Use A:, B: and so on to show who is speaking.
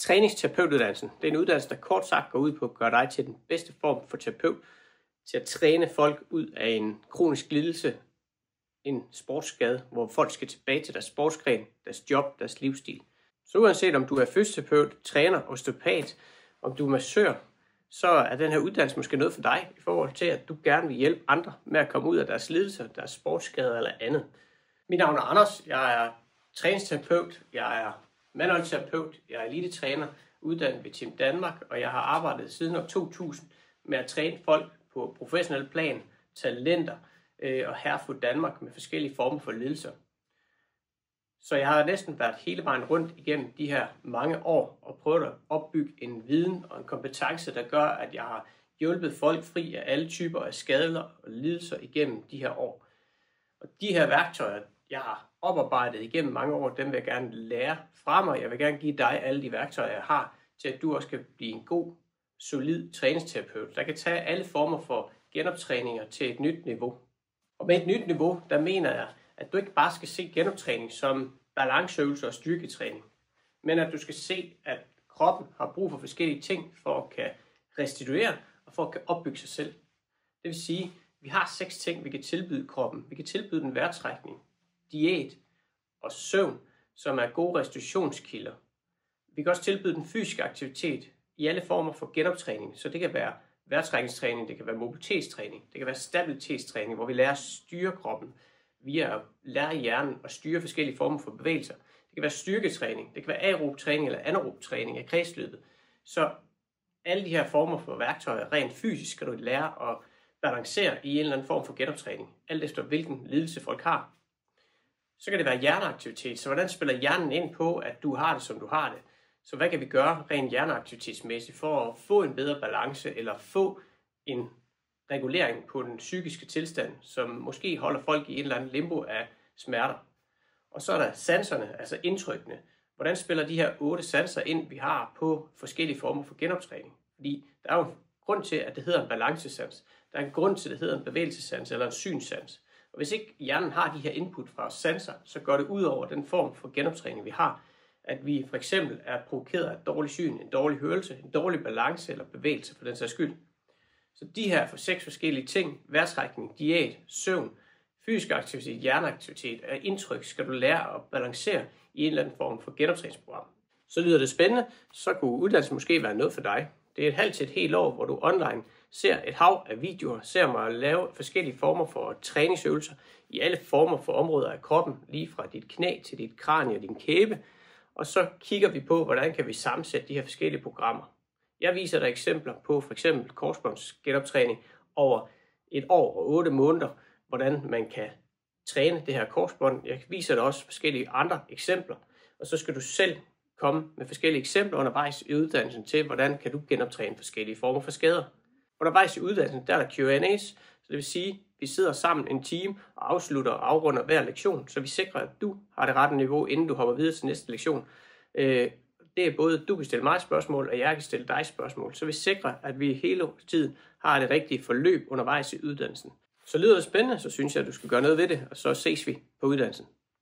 A: Træningsterapeutuddannelsen, det er en uddannelse, der kort sagt går ud på at gøre dig til den bedste form for terapeut, til at træne folk ud af en kronisk lidelse, en sportsskade, hvor folk skal tilbage til deres sportsgren, deres job, deres livsstil. Så uanset om du er fysioterapeut, træner, osteopat, om du er massør, så er den her uddannelse måske noget for dig i forhold til, at du gerne vil hjælpe andre med at komme ud af deres lidelser, deres sportsskader eller andet. Mit navn er Anders, jeg er træningsterapeut, jeg er manuel terapeut, jeg er elitetræner, uddannet ved Team Danmark, og jeg har arbejdet siden år 2000 med at træne folk på professionel plan, talenter og herrefu Danmark med forskellige former for lidelser. Så jeg har næsten været hele vejen rundt igennem de her mange år og prøvet at opbygge en viden og en kompetence, der gør, at jeg har hjulpet folk fri af alle typer af skader og lidelser igennem de her år. Og de her værktøjer, jeg har oparbejdet igennem mange år, dem vil jeg gerne lære fra mig. Jeg vil gerne give dig alle de værktøjer, jeg har, til at du også kan blive en god, solid træningsterapeut, der kan tage alle former for genoptræninger til et nyt niveau. Og med et nyt niveau, der mener jeg, at du ikke bare skal se genoptræning som balanceøvelser og styrketræning, men at du skal se, at kroppen har brug for forskellige ting for at kan restituere og for at kan opbygge sig selv. Det vil sige, at vi har 6 ting, vi kan tilbyde kroppen. Vi kan tilbyde den vejrtrækning, diæt og søvn, som er gode restitutionskilder. Vi kan også tilbyde den fysiske aktivitet i alle former for genoptræning, så det kan være vejrtrækningstræning, det kan være mobilitetstræning, det kan være stabilitetstræning, hvor vi lærer at styre kroppen via at lære hjernen at styre forskellige former for bevægelser. Det kan være styrketræning, det kan være aerob træning eller anaerob træning af kredsløbet. Så alle de her former for værktøjer, rent fysisk, skal du lære at balancere i en eller anden form for genoptræning, alt efter hvilken lidelse folk har. Så kan det være hjerneaktivitet, så hvordan spiller hjernen ind på, at du har det, som du har det? Så hvad kan vi gøre rent hjerneaktivitetsmæssigt for at få en bedre balance, eller få en regulering på den psykiske tilstand, som måske holder folk i en eller anden limbo af smerter. Og så er der sanserne, altså indtrykkene. Hvordan spiller de her 8 sanser ind, vi har på forskellige former for genoptræning? Fordi der er jo en grund til, at det hedder en balancesans. Der er en grund til, at det hedder en bevægelsessans eller en synssans. Og hvis ikke hjernen har de her input fra sanser, så går det ud over den form for genoptræning, vi har. At vi for eksempel er provokeret af et dårligt syn, en dårlig hørelse, en dårlig balance eller bevægelse for den sags skyld. Så de her 6 forskellige ting, vejrtrækning, diæt, søvn, fysisk aktivitet, hjerneaktivitet og indtryk, skal du lære at balancere i en eller anden form for genoptræningsprogram. Så lyder det spændende, så kunne uddannelsen måske være noget for dig. Det er et halvt til et helt år, hvor du online ser et hav af videoer, ser mig lave forskellige former for træningsøvelser i alle former for områder af kroppen, lige fra dit knæ til dit kranie og din kæbe. Og så kigger vi på, hvordan kan vi sammensætte de her forskellige programmer. Jeg viser dig eksempler på f.eks. korsbåndsgenoptræning over et år og 8 måneder, hvordan man kan træne det her korsbånd. Jeg viser dig også forskellige andre eksempler, og så skal du selv komme med forskellige eksempler undervejs i uddannelsen til, hvordan kan du genoptræne forskellige former for skader. Undervejs i uddannelsen, der er der Q&A's, så det vil sige, at vi sidder sammen en time og afslutter og afrunder hver lektion, så vi sikrer, at du har det rette niveau, inden du hopper videre til næste lektion. Det er både, du kan stille mig spørgsmål, og jeg kan stille dig spørgsmål, så vi sikrer, at vi hele tiden har det rigtige forløb undervejs i uddannelsen. Så lyder det spændende, så synes jeg, at du skal gøre noget ved det, og så ses vi på uddannelsen.